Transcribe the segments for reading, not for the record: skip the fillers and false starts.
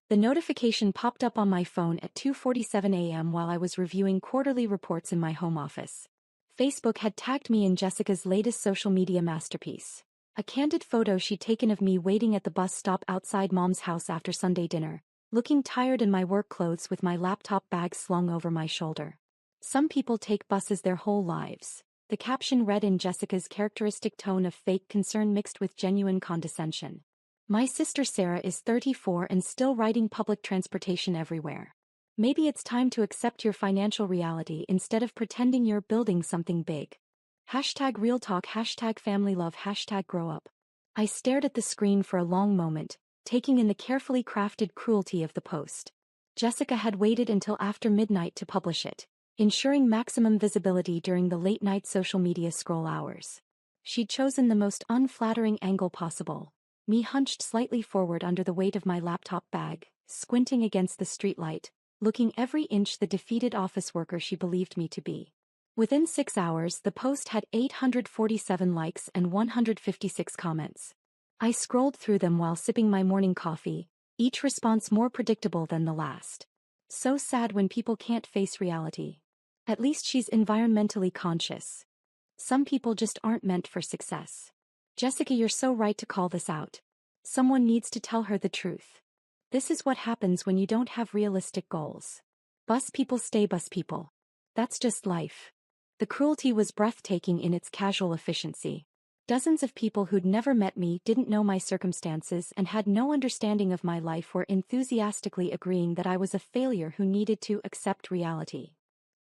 The notification popped up on my phone at 2:47 a.m. while I was reviewing quarterly reports in my home office. Facebook had tagged me in Jessica's latest social media masterpiece. A candid photo she'd taken of me waiting at the bus stop outside Mom's house after Sunday dinner, looking tired in my work clothes with my laptop bag slung over my shoulder. Some people take buses their whole lives. The caption read in Jessica's characteristic tone of fake concern mixed with genuine condescension. My sister Sarah is 34 and still riding public transportation everywhere. Maybe it's time to accept your financial reality instead of pretending you're building something big. #real talk, #family love, #grow up. I stared at the screen for a long moment, taking in the carefully crafted cruelty of the post. Jessica had waited until after midnight to publish it, ensuring maximum visibility during the late-night social media scroll hours. She'd chosen the most unflattering angle possible, me hunched slightly forward under the weight of my laptop bag, squinting against the streetlight, looking every inch the defeated office worker she believed me to be. Within 6 hours, the post had 847 likes and 156 comments. I scrolled through them while sipping my morning coffee, each response more predictable than the last. So sad when people can't face reality. At least she's environmentally conscious. Some people just aren't meant for success. Jessica, you're so right to call this out. Someone needs to tell her the truth. This is what happens when you don't have realistic goals. Bus people stay bus people. That's just life. The cruelty was breathtaking in its casual efficiency. Dozens of people who'd never met me, didn't know my circumstances, and had no understanding of my life were enthusiastically agreeing that I was a failure who needed to accept reality.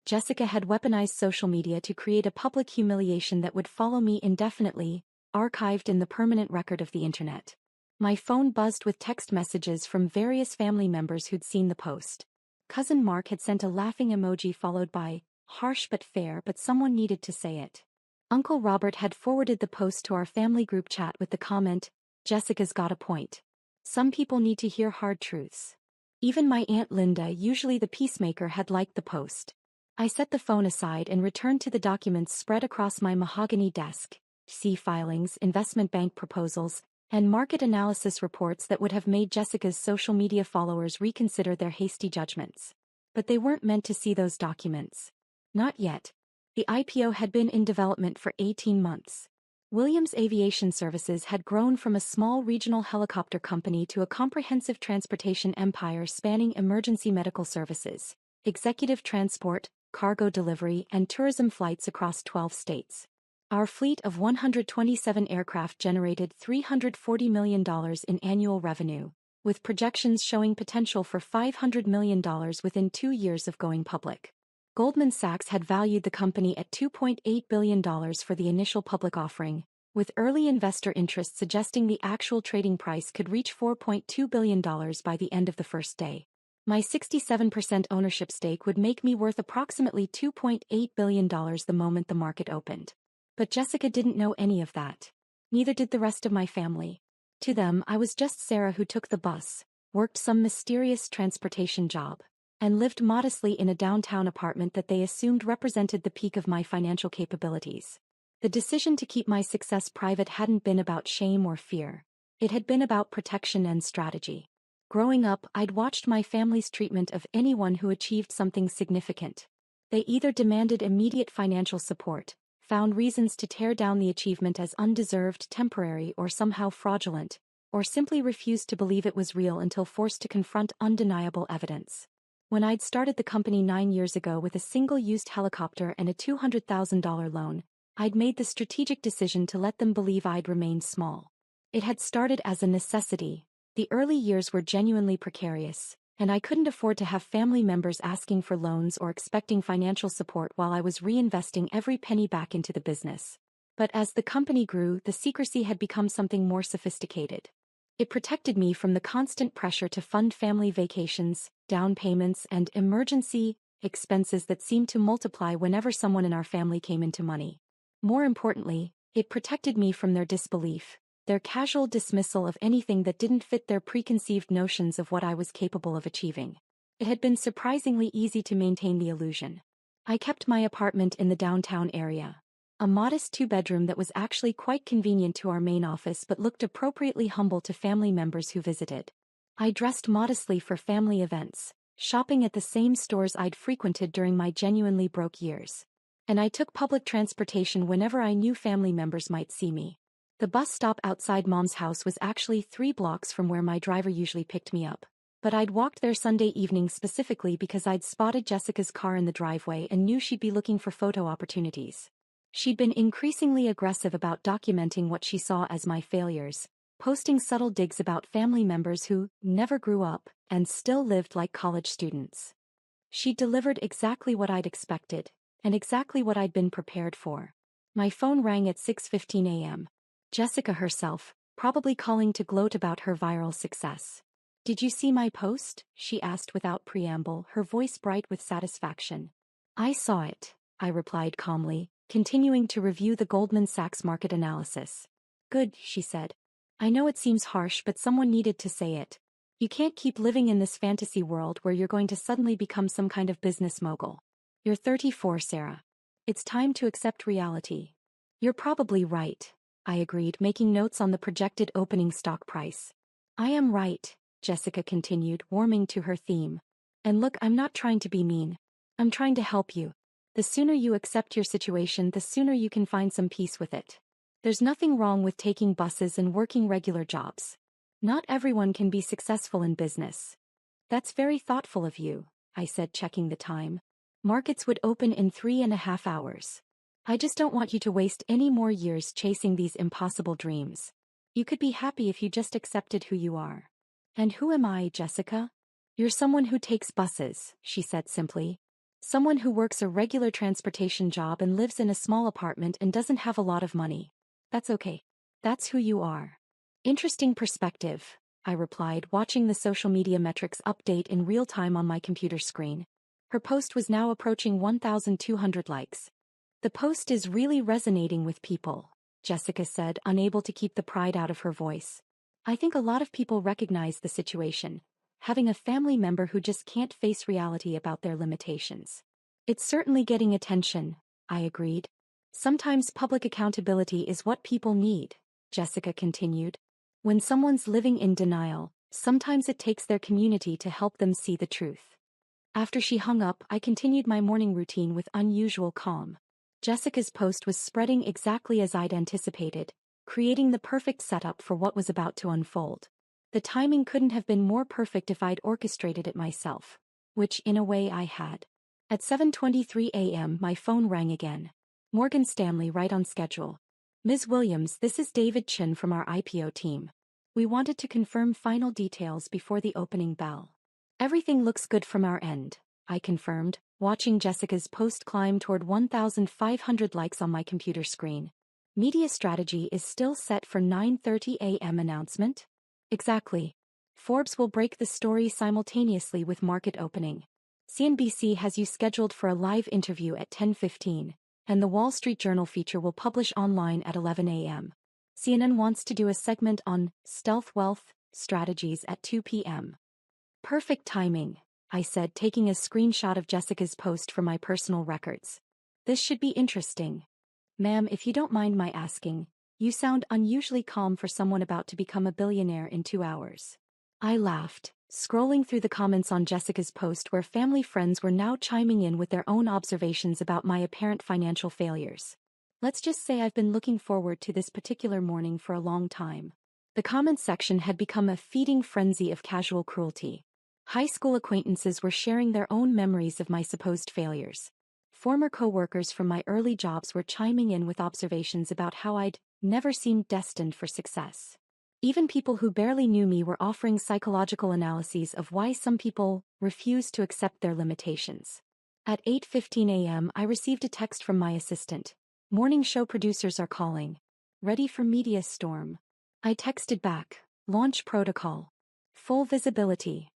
Jessica had weaponized social media to create a public humiliation that would follow me indefinitely, archived in the permanent record of the internet. My phone buzzed with text messages from various family members who'd seen the post. Cousin Mark had sent a laughing emoji followed by, "Harsh but fair, but someone needed to say it." Uncle Robert had forwarded the post to our family group chat with the comment, "Jessica's got a point. Some people need to hear hard truths." Even my Aunt Linda, usually the peacemaker, had liked the post. I set the phone aside and returned to the documents spread across my mahogany desk, filings, investment bank proposals, and market analysis reports that would have made Jessica's social media followers reconsider their hasty judgments. But they weren't meant to see those documents. Not yet. The IPO had been in development for 18 months. Williams Aviation Services had grown from a small regional helicopter company to a comprehensive transportation empire spanning emergency medical services, executive transport, cargo delivery, and tourism flights across 12 states. Our fleet of 127 aircraft generated $340 million in annual revenue, with projections showing potential for $500 million within 2 years of going public. Goldman Sachs had valued the company at $2.8 billion for the initial public offering, with early investor interest suggesting the actual trading price could reach $4.2 billion by the end of the first day. My 67% ownership stake would make me worth approximately $2.8 billion the moment the market opened. But Jessica didn't know any of that. Neither did the rest of my family. To them, I was just Sarah who took the bus, worked some mysterious transportation job, and lived modestly in a downtown apartment that they assumed represented the peak of my financial capabilities. The decision to keep my success private hadn't been about shame or fear. It had been about protection and strategy. Growing up, I'd watched my family's treatment of anyone who achieved something significant. They either demanded immediate financial support, found reasons to tear down the achievement as undeserved, temporary, or somehow fraudulent, or simply refused to believe it was real until forced to confront undeniable evidence. When I'd started the company 9 years ago with a single-used helicopter and a $200,000 loan, I'd made the strategic decision to let them believe I'd remained small. It had started as a necessity. The early years were genuinely precarious, and I couldn't afford to have family members asking for loans or expecting financial support while I was reinvesting every penny back into the business. But as the company grew, the secrecy had become something more sophisticated. It protected me from the constant pressure to fund family vacations, down payments, and emergency expenses that seemed to multiply whenever someone in our family came into money. More importantly, it protected me from their disbelief, their casual dismissal of anything that didn't fit their preconceived notions of what I was capable of achieving. It had been surprisingly easy to maintain the illusion. I kept my apartment in the downtown area. A modest 2-bedroom that was actually quite convenient to our main office but looked appropriately humble to family members who visited. I dressed modestly for family events, shopping at the same stores I'd frequented during my genuinely broke years. And I took public transportation whenever I knew family members might see me. The bus stop outside Mom's house was actually 3 blocks from where my driver usually picked me up. But I'd walked there Sunday evening specifically because I'd spotted Jessica's car in the driveway and knew she'd be looking for photo opportunities. She'd been increasingly aggressive about documenting what she saw as my failures, posting subtle digs about family members who never grew up and still lived like college students. She delivered exactly what I'd expected, and exactly what I'd been prepared for. My phone rang at 6:15 a.m. Jessica herself, probably calling to gloat about her viral success. "Did you see my post?" she asked without preamble, her voice bright with satisfaction. "I saw it," I replied calmly, continuing to review the Goldman Sachs market analysis. "Good," she said. "I know it seems harsh, but someone needed to say it. You can't keep living in this fantasy world where you're going to suddenly become some kind of business mogul. You're 34, Sarah. It's time to accept reality." "You're probably right," I agreed, making notes on the projected opening stock price. "I am right," Jessica continued, warming to her theme. "And look, I'm not trying to be mean. I'm trying to help you. The sooner you accept your situation, the sooner you can find some peace with it. There's nothing wrong with taking buses and working regular jobs. Not everyone can be successful in business." "That's very thoughtful of you," I said, checking the time. "Markets would open in 3.5 hours. I just don't want you to waste any more years chasing these impossible dreams. You could be happy if you just accepted who you are." "And who am I, Jessica?" "You're someone who takes buses," she said simply. "Someone who works a regular transportation job and lives in a small apartment and doesn't have a lot of money. That's okay. That's who you are." "Interesting perspective," I replied, watching the social media metrics update in real time on my computer screen. Her post was now approaching 1,200 likes. "The post is really resonating with people," Jessica said, unable to keep the pride out of her voice. "I think a lot of people recognize the situation, having a family member who just can't face reality about their limitations." "It's certainly getting attention," I agreed. "Sometimes public accountability is what people need," Jessica continued. "When someone's living in denial, sometimes it takes their community to help them see the truth." After she hung up, I continued my morning routine with unusual calm. Jessica's post was spreading exactly as I'd anticipated, creating the perfect setup for what was about to unfold. The timing couldn't have been more perfect if I'd orchestrated it myself, which in a way I had. At 7:23 a.m. my phone rang again. Morgan Stanley, right on schedule. "Ms. Williams, this is David Chin from our IPO team. We wanted to confirm final details before the opening bell." "Everything looks good from our end," I confirmed, watching Jessica's post climb toward 1,500 likes on my computer screen. "Media strategy is still set for 9:30 a.m. announcement?" "Exactly. Forbes will break the story simultaneously with market opening. CNBC has you scheduled for a live interview at 10:15, and the Wall Street Journal feature will publish online at 11 a.m. CNN wants to do a segment on stealth wealth strategies at 2 p.m. "Perfect timing," I said, taking a screenshot of Jessica's post from my personal records. "This should be interesting." "Ma'am, if you don't mind my asking, you sound unusually calm for someone about to become a billionaire in 2 hours." I laughed, scrolling through the comments on Jessica's post where family friends were now chiming in with their own observations about my apparent financial failures. "Let's just say I've been looking forward to this particular morning for a long time." The comments section had become a feeding frenzy of casual cruelty. High school acquaintances were sharing their own memories of my supposed failures. Former co-workers from my early jobs were chiming in with observations about how I'd never seemed destined for success. Even people who barely knew me were offering psychological analyses of why some people refuse to accept their limitations. At 8:15 a.m. I received a text from my assistant. "Morning show producers are calling. Ready for media storm." I texted back, "Launch protocol. Full visibility."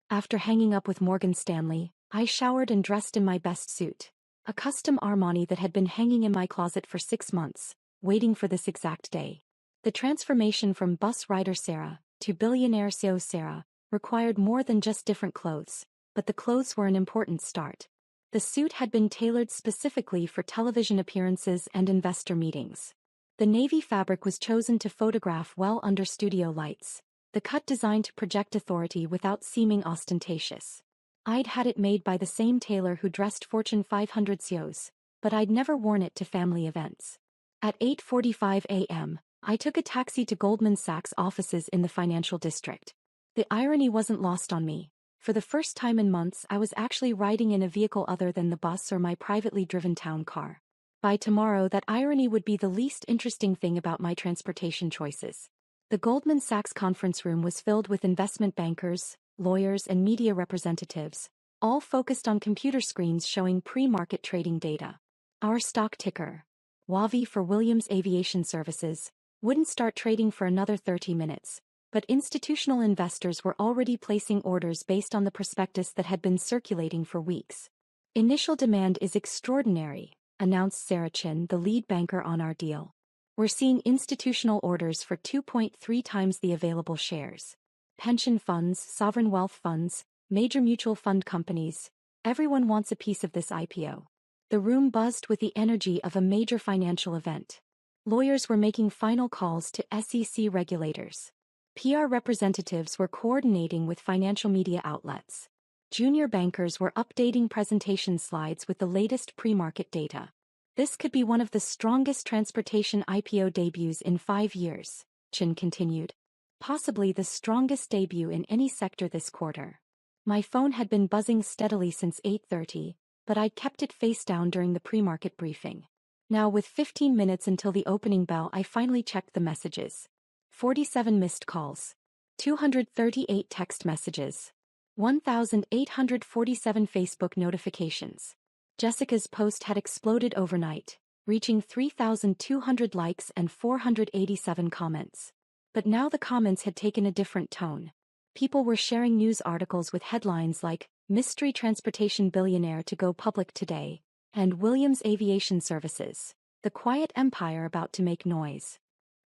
After hanging up with Morgan Stanley, I showered and dressed in my best suit, a custom Armani that had been hanging in my closet for 6 months, waiting for this exact day. The transformation from bus rider Sarah to billionaire CEO Sarah required more than just different clothes, but the clothes were an important start. The suit had been tailored specifically for television appearances and investor meetings. The navy fabric was chosen to photograph well under studio lights, the cut designed to project authority without seeming ostentatious. I'd had it made by the same tailor who dressed Fortune 500 CEOs, but I'd never worn it to family events. At 8:45 a.m., I took a taxi to Goldman Sachs' offices in the financial district. The irony wasn't lost on me. For the first time in months, I was actually riding in a vehicle other than the bus or my privately driven town car. By tomorrow, that irony would be the least interesting thing about my transportation choices. The Goldman Sachs conference room was filled with investment bankers, lawyers, and media representatives, all focused on computer screens showing pre-market trading data. Our stock ticker, WAVI for Williams Aviation Services, wouldn't start trading for another 30 minutes. But institutional investors were already placing orders based on the prospectus that had been circulating for weeks. Initial demand is extraordinary, announced Sarah Chin, the lead banker on our deal. We're seeing institutional orders for 2.3 times the available shares. Pension funds, sovereign wealth funds, major mutual fund companies, everyone wants a piece of this IPO. The room buzzed with the energy of a major financial event. Lawyers were making final calls to SEC regulators. PR representatives were coordinating with financial media outlets. Junior bankers were updating presentation slides with the latest pre-market data. This could be one of the strongest transportation IPO debuts in 5 years, Chin continued. Possibly the strongest debut in any sector this quarter. My phone had been buzzing steadily since 8:30, but I'd kept it face down during the pre-market briefing. Now, with 15 minutes until the opening bell, I finally checked the messages. 47 missed calls, 238 text messages, 1,847 Facebook notifications. Jessica's post had exploded overnight, reaching 3,200 likes and 487 comments. But now the comments had taken a different tone. People were sharing news articles with headlines like, "Mystery Transportation Billionaire to Go Public Today," and "Williams Aviation Services, the Quiet Empire About to Make Noise."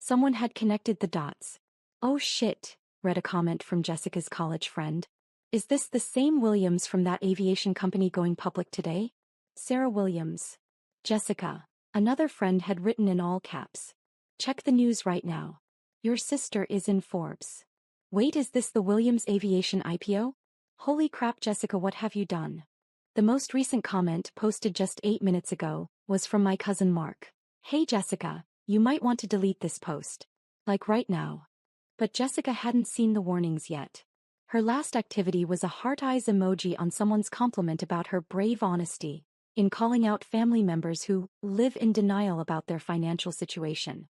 Someone had connected the dots. "Oh shit," read a comment from Jessica's college friend. "Is this the same Williams from that aviation company going public today?" Sarah Williams. Jessica. Another friend had written in all caps. "Check the news right now. Your sister is in Forbes." "Wait, is this the Williams Aviation IPO? Holy crap, Jessica, what have you done?" The most recent comment, posted just 8 minutes ago, was from my cousin Mark. "Hey Jessica, you might want to delete this post. Like right now." But Jessica hadn't seen the warnings yet. Her last activity was a heart eyes emoji on someone's compliment about her brave honesty in calling out family members who live in denial about their financial situation.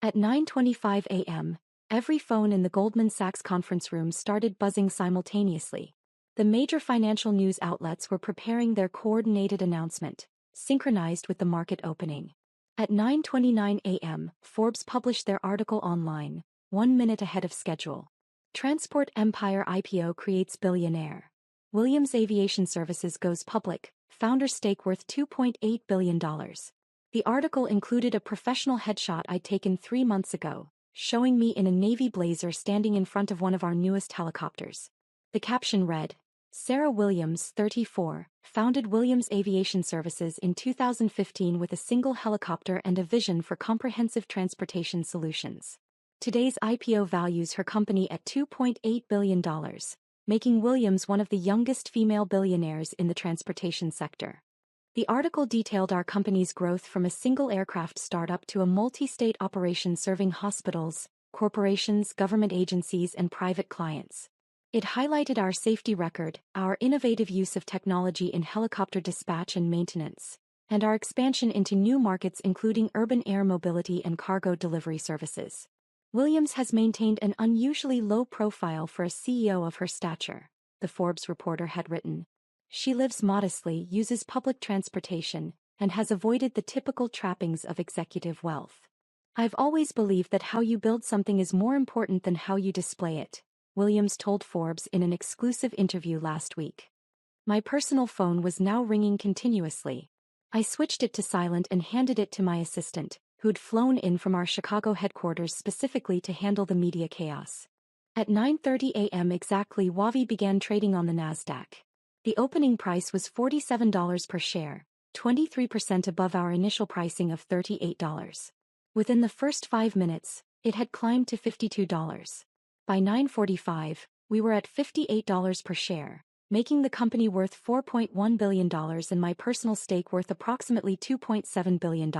At 9:25 a.m., every phone in the Goldman Sachs conference room started buzzing simultaneously. The major financial news outlets were preparing their coordinated announcement, synchronized with the market opening. At 9:29 a.m., Forbes published their article online, 1 minute ahead of schedule. Transport Empire IPO creates billionaire. Williams Aviation Services goes public, founder stake worth $2.8 billion. The article included a professional headshot I'd taken 3 months ago, showing me in a navy blazer standing in front of one of our newest helicopters. The caption read, "Sarah Williams, 34, founded Williams Aviation Services in 2015 with a single helicopter and a vision for comprehensive transportation solutions. Today's IPO values her company at $2.8 billion, making Williams one of the youngest female billionaires in the transportation sector." The article detailed our company's growth from a single aircraft startup to a multi-state operation serving hospitals, corporations, government agencies, and private clients. It highlighted our safety record, our innovative use of technology in helicopter dispatch and maintenance, and our expansion into new markets including urban air mobility and cargo delivery services. Williams has maintained an unusually low profile for a CEO of her stature, the Forbes reporter had written. She lives modestly, uses public transportation, and has avoided the typical trappings of executive wealth. "I've always believed that how you build something is more important than how you display it," Williams told Forbes in an exclusive interview last week. My personal phone was now ringing continuously. I switched it to silent and handed it to my assistant, who'd flown in from our Chicago headquarters specifically to handle the media chaos. At 9:30 a.m. exactly, WAVI began trading on the Nasdaq. The opening price was $47 per share, 23% above our initial pricing of $38. Within the first 5 minutes, it had climbed to $52. By 9:45, we were at $58 per share, making the company worth $4.1 billion and my personal stake worth approximately $2.7 billion.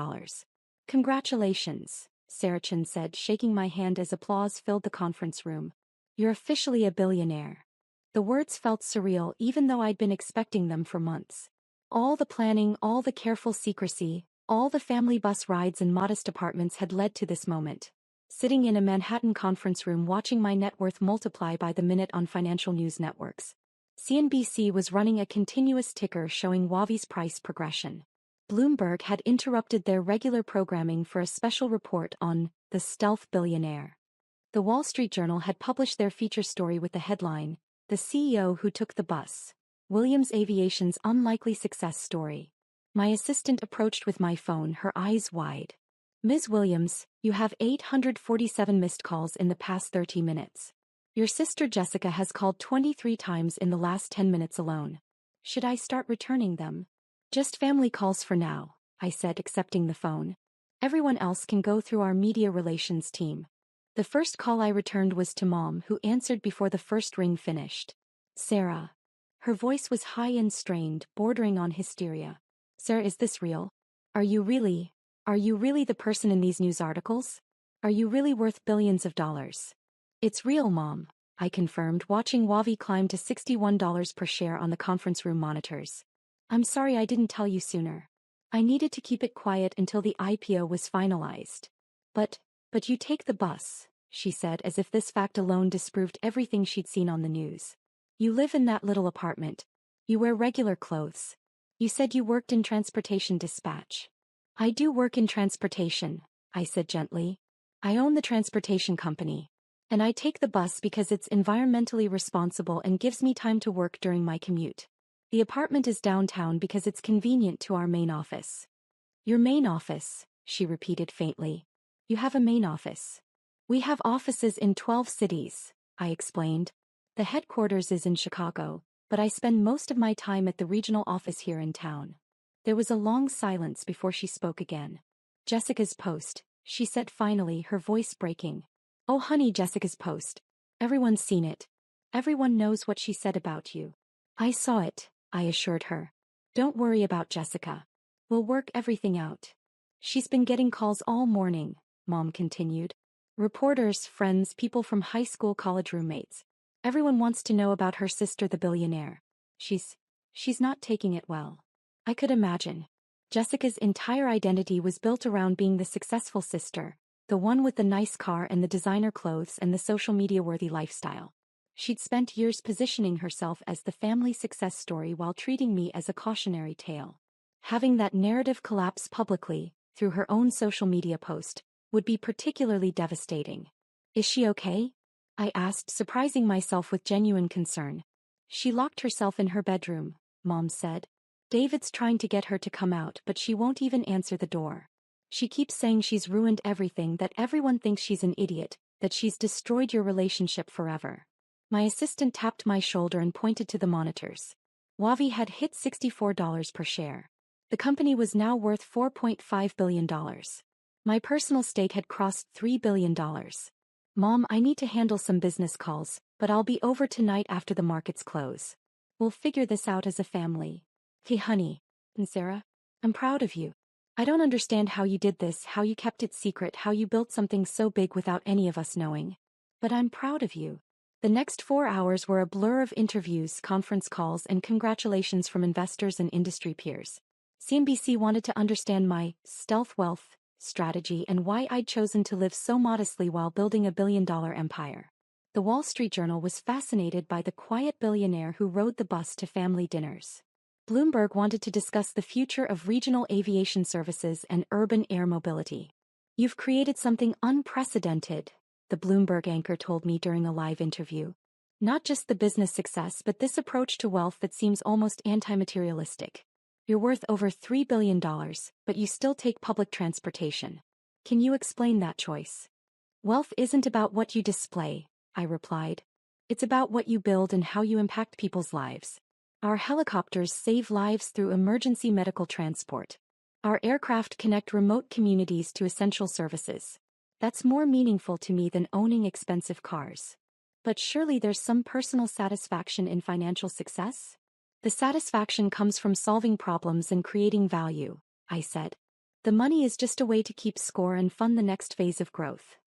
Congratulations, Sarachan said, shaking my hand as applause filled the conference room. You're officially a billionaire. The words felt surreal even though I'd been expecting them for months. All the planning, all the careful secrecy, all the family bus rides and modest apartments had led to this moment. Sitting in a Manhattan conference room watching my net worth multiply by the minute on financial news networks. CNBC was running a continuous ticker showing Huawei's price progression. Bloomberg had interrupted their regular programming for a special report on the stealth billionaire. The Wall Street Journal had published their feature story with the headline, "The CEO Who Took the Bus, Williams Aviation's Unlikely Success Story." My assistant approached with my phone, her eyes wide. "Ms. Williams, you have 847 missed calls in the past 30 minutes. Your sister Jessica has called 23 times in the last 10 minutes alone. Should I start returning them?" "Just family calls for now," I said, accepting the phone. "Everyone else can go through our media relations team." The first call I returned was to Mom, who answered before the first ring finished. "Sarah." Her voice was high and strained, bordering on hysteria. "Sarah, is this real? Are you really the person in these news articles? Are you really worth billions of dollars?" "It's real, Mom," I confirmed, watching Huawei climb to $61 per share on the conference room monitors. "I'm sorry I didn't tell you sooner. I needed to keep it quiet until the IPO was finalized." But you take the bus," she said, as if this fact alone disproved everything she'd seen on the news. "You live in that little apartment. You wear regular clothes. You said you worked in transportation dispatch." "I do work in transportation," I said gently. "I own the transportation company. And I take the bus because it's environmentally responsible and gives me time to work during my commute. The apartment is downtown because it's convenient to our main office." "Your main office," she repeated faintly. "You have a main office." "We have offices in 12 cities, I explained. "The headquarters is in Chicago, but I spend most of my time at the regional office here in town." There was a long silence before she spoke again. "Jessica's post," she said finally, her voice breaking. "Oh honey, Jessica's post. Everyone's seen it. Everyone knows what she said about you." "I saw it," I assured her. "Don't worry about Jessica. We'll work everything out." "She's been getting calls all morning," Mom continued. "Reporters, friends, people from high school, college roommates. Everyone wants to know about her sister, the billionaire. She's not taking it well." I could imagine. Jessica's entire identity was built around being the successful sister, the one with the nice car and the designer clothes and the social media-worthy lifestyle. She'd spent years positioning herself as the family success story while treating me as a cautionary tale. Having that narrative collapse publicly, through her own social media post, would be particularly devastating. "Is she okay?" I asked, surprising myself with genuine concern. "She locked herself in her bedroom," Mom said. "David's trying to get her to come out, but she won't even answer the door. She keeps saying she's ruined everything, that everyone thinks she's an idiot, that she's destroyed your relationship forever." My assistant tapped my shoulder and pointed to the monitors. Huawei had hit $64 per share. The company was now worth $4.5 billion. My personal stake had crossed $3 billion. "Mom, I need to handle some business calls, but I'll be over tonight after the markets close. We'll figure this out as a family." "Hey honey." "And Sarah, I'm proud of you. I don't understand how you did this, how you kept it secret, how you built something so big without any of us knowing. But I'm proud of you." The next 4 hours were a blur of interviews, conference calls, and congratulations from investors and industry peers. CNBC wanted to understand my stealth wealth strategy and why I'd chosen to live so modestly while building a billion-dollar empire. The Wall Street Journal was fascinated by the quiet billionaire who rode the bus to family dinners. Bloomberg wanted to discuss the future of regional aviation services and urban air mobility. "You've created something unprecedented," the Bloomberg anchor told me during a live interview. "Not just the business success, but this approach to wealth that seems almost anti-materialistic. You're worth over $3 billion, but you still take public transportation. Can you explain that choice?" "Wealth isn't about what you display," I replied. "It's about what you build and how you impact people's lives. Our helicopters save lives through emergency medical transport. Our aircraft connect remote communities to essential services. That's more meaningful to me than owning expensive cars." But surely there's some personal satisfaction in financial success? The satisfaction comes from solving problems and creating value, I said. The money is just a way to keep score and fund the next phase of growth.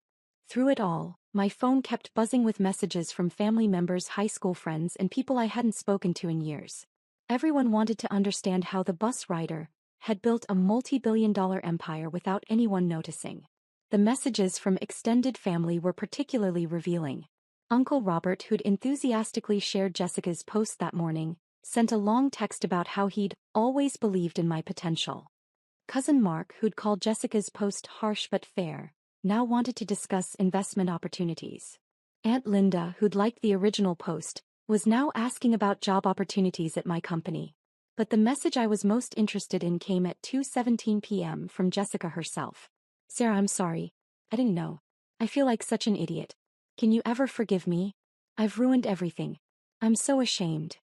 Through it all, my phone kept buzzing with messages from family members, high school friends, and people I hadn't spoken to in years. Everyone wanted to understand how the bus rider had built a multi-billion-dollar empire without anyone noticing. The messages from extended family were particularly revealing. Uncle Robert, who'd enthusiastically shared Jessica's post that morning, sent a long text about how he'd always believed in my potential. Cousin Mark, who'd called Jessica's post harsh but fair, now wanted to discuss investment opportunities. Aunt Linda, who'd liked the original post, was now asking about job opportunities at my company. But the message I was most interested in came at 2:17 p.m. from Jessica herself. Sarah, I'm sorry. I didn't know. I feel like such an idiot. Can you ever forgive me? I've ruined everything. I'm so ashamed.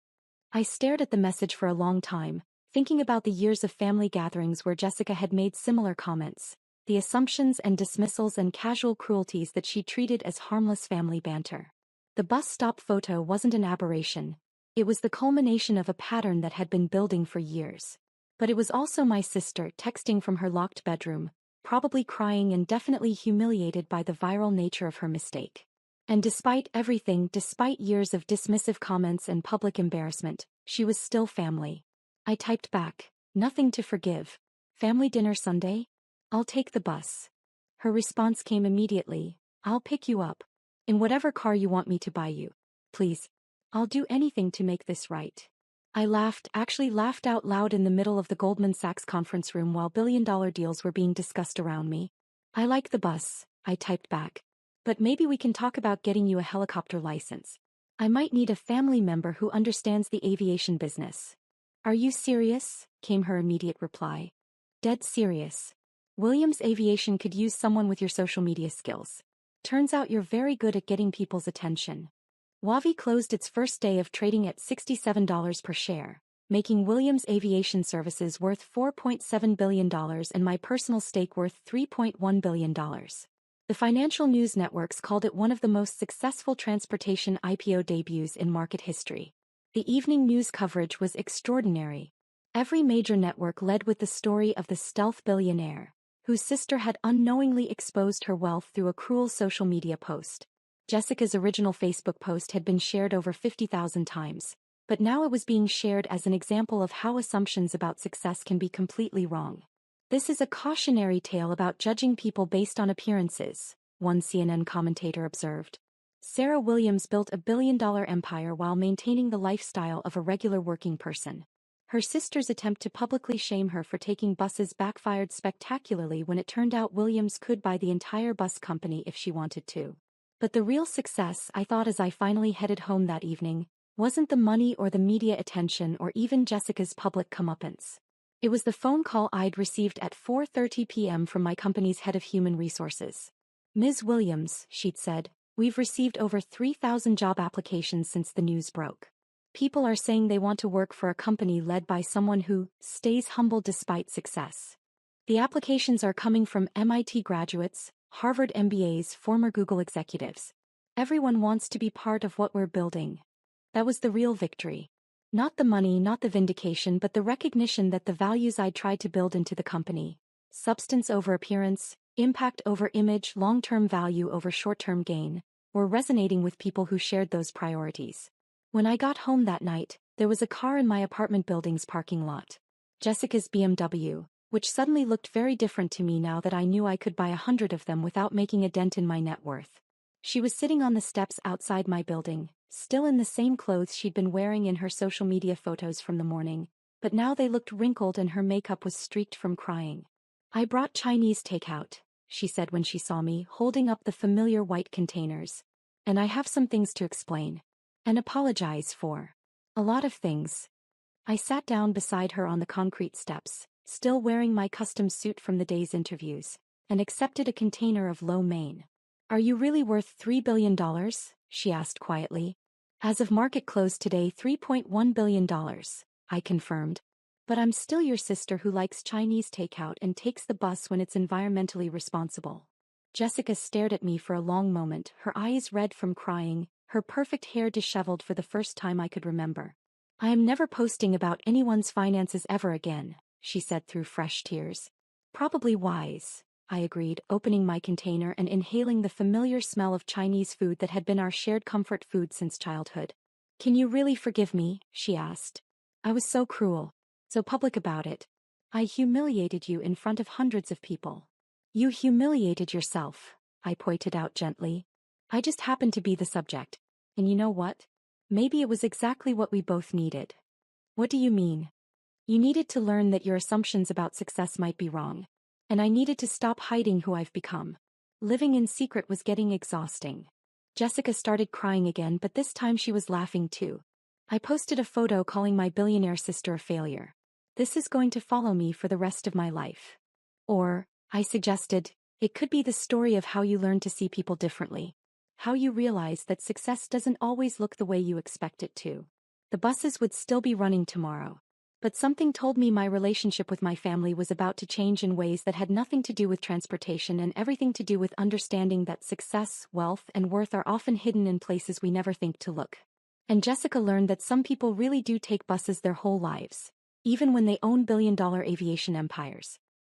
I stared at the message for a long time, thinking about the years of family gatherings where Jessica had made similar comments, the assumptions and dismissals and casual cruelties that she treated as harmless family banter. The bus stop photo wasn't an aberration. It was the culmination of a pattern that had been building for years. But it was also my sister texting from her locked bedroom, probably crying and definitely humiliated by the viral nature of her mistake. And despite everything, despite years of dismissive comments and public embarrassment, she was still family. I typed back, nothing to forgive. Family dinner Sunday? I'll take the bus. Her response came immediately, I'll pick you up. In whatever car you want me to buy you. Please. I'll do anything to make this right. I actually laughed out loud in the middle of the Goldman Sachs conference room while billion-dollar deals were being discussed around me. I like the bus, I typed back. But maybe we can talk about getting you a helicopter license. I might need a family member who understands the aviation business. Are you serious? Came her immediate reply. Dead serious. Williams Aviation could use someone with your social media skills. Turns out you're very good at getting people's attention. Wavi closed its first day of trading at $67 per share, making Williams Aviation Services worth $4.7 billion and my personal stake worth $3.1 billion. The financial news networks called it one of the most successful transportation IPO debuts in market history. The evening news coverage was extraordinary. Every major network led with the story of the stealth billionaire, whose sister had unknowingly exposed her wealth through a cruel social media post. Jessica's original Facebook post had been shared over 50,000 times, but now it was being shared as an example of how assumptions about success can be completely wrong. This is a cautionary tale about judging people based on appearances, one CNN commentator observed. Sarah Williams built a billion-dollar empire while maintaining the lifestyle of a regular working person. Her sister's attempt to publicly shame her for taking buses backfired spectacularly when it turned out Williams could buy the entire bus company if she wanted to. But the real success, I thought as I finally headed home that evening, wasn't the money or the media attention or even Jessica's public comeuppance. It was the phone call I'd received at 4:30 p.m. from my company's head of human resources. Ms. Williams, she'd said, we've received over 3,000 job applications since the news broke. People are saying they want to work for a company led by someone who stays humble despite success. The applications are coming from MIT graduates, Harvard MBAs, former Google executives. Everyone wants to be part of what we're building. That was the real victory. Not the money, not the vindication, but the recognition that the values I'd tried to build into the company, substance over appearance, impact over image, long-term value over short-term gain, were resonating with people who shared those priorities. When I got home that night, there was a car in my apartment building's parking lot. Jessica's BMW, which suddenly looked very different to me now that I knew I could buy 100 of them without making a dent in my net worth. She was sitting on the steps outside my building, still in the same clothes she'd been wearing in her social media photos from the morning, but now they looked wrinkled and her makeup was streaked from crying. I brought Chinese takeout, she said when she saw me, holding up the familiar white containers. And I have some things to explain. And apologize for. A lot of things. I sat down beside her on the concrete steps, still wearing my custom suit from the day's interviews, and accepted a container of lo mein. Are you really worth $3 billion? She asked quietly. As of market close today, $3.1 billion, I confirmed. But I'm still your sister who likes Chinese takeout and takes the bus when it's environmentally responsible. Jessica stared at me for a long moment, her eyes red from crying, her perfect hair disheveled for the first time I could remember. I am never posting about anyone's finances ever again, she said through fresh tears. Probably wise, I agreed, opening my container and inhaling the familiar smell of Chinese food that had been our shared comfort food since childhood. Can you really forgive me? She asked. I was so cruel, so public about it. I humiliated you in front of hundreds of people. You humiliated yourself, I pointed out gently. I just happened to be the subject. And you know what? Maybe it was exactly what we both needed. What do you mean? You needed to learn that your assumptions about success might be wrong. And I needed to stop hiding who I've become. Living in secret was getting exhausting. Jessica started crying again, but this time she was laughing too. I posted a photo calling my billionaire sister a failure. This is going to follow me for the rest of my life. Or, I suggested, it could be the story of how you learn to see people differently. How you realize that success doesn't always look the way you expect it to. The buses would still be running tomorrow. But something told me my relationship with my family was about to change in ways that had nothing to do with transportation and everything to do with understanding that success, wealth, and worth are often hidden in places we never think to look. And Jessica learned that some people really do take buses their whole lives, even when they own billion-dollar aviation empires.